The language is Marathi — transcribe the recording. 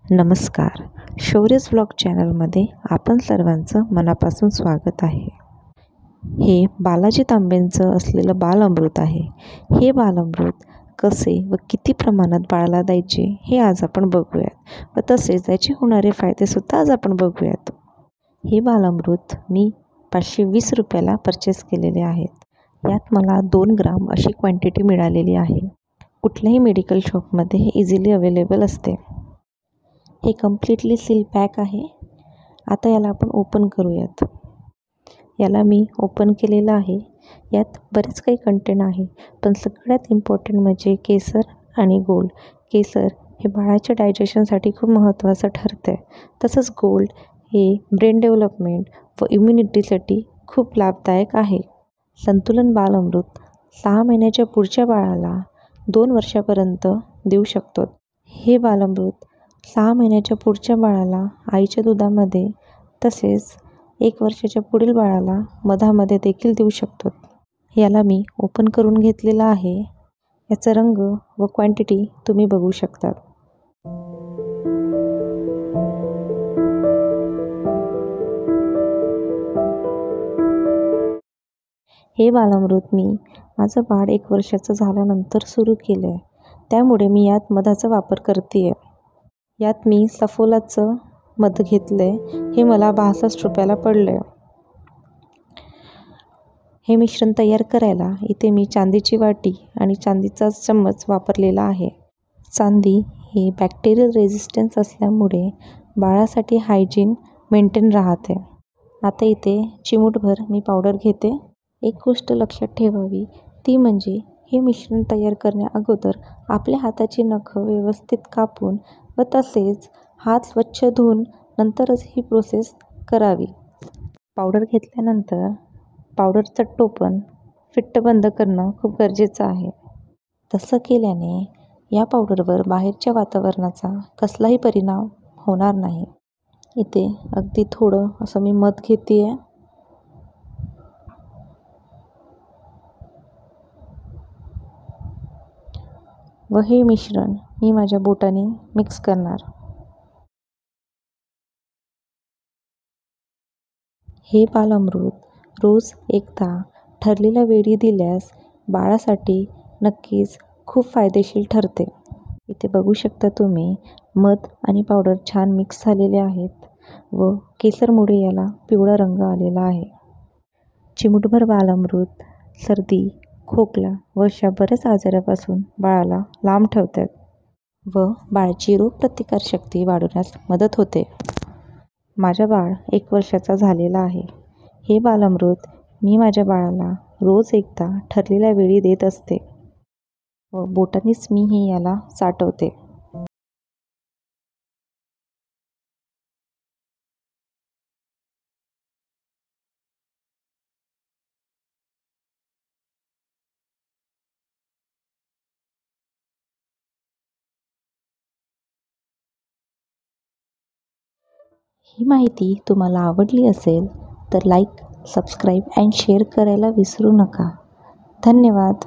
नमस्कार. शौर्यस व्लॉग चॅनलमध्ये आपण सर्वांचं मनापासून स्वागत आहे. हे बालाजी तांबेंचं असलेलं बालअमृत आहे. हे बालअमृत कसे व किती प्रमाणात बाळाला द्यायचे हे आज आपण बघूयात व तसेच त्याचे होणारे फायदेसुद्धा आज आपण बघूयात. हे बालअमृत मी 520 रुपयाला परचेस केलेले आहेत. यात मला 2 ग्राम अशी क्वांटिटी मिळालेली आहे. कुठल्याही मेडिकल शॉपमध्ये हे इझिली अवेलेबल असते. हे कम्प्लिटली सील पॅक आहे. आता याला आपण ओपन करूयात. याला मी ओपन केलेलं आहे. यात बरेच काही कंटेंट आहे, पण सगळ्यात इम्पॉर्टंट म्हणजे केसर आणि गोल्ड. केसर हे बाळाच्या डायजेशनसाठी खूप महत्त्वाचं ठरतं आहे. तसंच गोल्ड हे ब्रेन डेव्हलपमेंट व इम्युनिटीसाठी खूप लाभदायक आहे. संतुलन बालअमृत 6 महिन्याच्या पुढच्या बाळाला 2 वर्षापर्यंत देऊ शकतो. हे बालअमृत 6 महिन्याच्या पुढच्या बाळाला आईच्या दुधामध्ये तसेच 1 वर्षाच्या पुढील बाळाला मधामध्ये देखील देऊ शकतो. याला मी ओपन करून घेतलेला आहे. याचा रंग व क्वांटिटी तुम्ही बघू शकता. हे बालअमृत मी माझं बाळ 1 वर्षाचं झाल्यानंतर सुरू केलं आहे. त्यामुळे मी यात मधाचा वापर करते आहे. यात मी सफोलाचं मध घेतलं आहे. हे मला 62 रुपयाला पडलं आहे. हे मिश्रण तयार करायला इथे मी चांदीची वाटी आणि चांदीचा चम्मच वापरलेला आहे. चांदी ही बॅक्टेरियल रेझिस्टन्स असल्यामुळे बाळासाठी हायजीन मेंटेन राहते. आता इथे चिमूटभर मी पावडर घेते. एक गोष्ट लक्षात ठेवावी ती म्हणजे हे मिश्रण तयार करण्याअगोदर आपल्या हाताची नखं व्यवस्थित कापून व तसेच हात स्वच्छ धुवून नंतरच ही प्रोसेस करावी. पावडर घेतल्यानंतर पावडरचं टोपण फिट्ट बंद करणं खूप गरजेचं आहे. तसं केल्याने या पावडरवर बाहेरच्या वातावरणाचा कसलाही परिणाम होणार नाही. इथे अगदी थोडं असं मी मध घेते आहे. व हे मिश्रण मी माझ्या बोटाने मिक्स करणार. हे बालअमृत रोज एकदा ठरलेल्या वेळी दिल्यास बाळासाठी नक्कीच खूप फायदेशीर ठरते. इथे बघू शकता तुम्ही मध आणि पावडर छान मिक्स झालेले आहेत व केसरमुळे याला पिवळा रंग आलेला आहे. चिमूटभर बालअमृत सर्दी, खोकला व अशा बऱ्याच आजारापासून बाळाला लांब ठेवतात व बाळाची रोगप्रतिकारशक्ती वाढवण्यास मदत होते. माझा बाळ 1 वर्षाचा झालेला आहे. हे बालअमृत मी माझ्या बाळाला रोज एकदा ठरलेल्या वेळी देत असते व बोटानेच मी हे याला चाटवते. ही माहिती तुम्हाला आवडली असेल तर लाईक, सबस्क्राईब अँड शेअर करायला विसरू नका. धन्यवाद.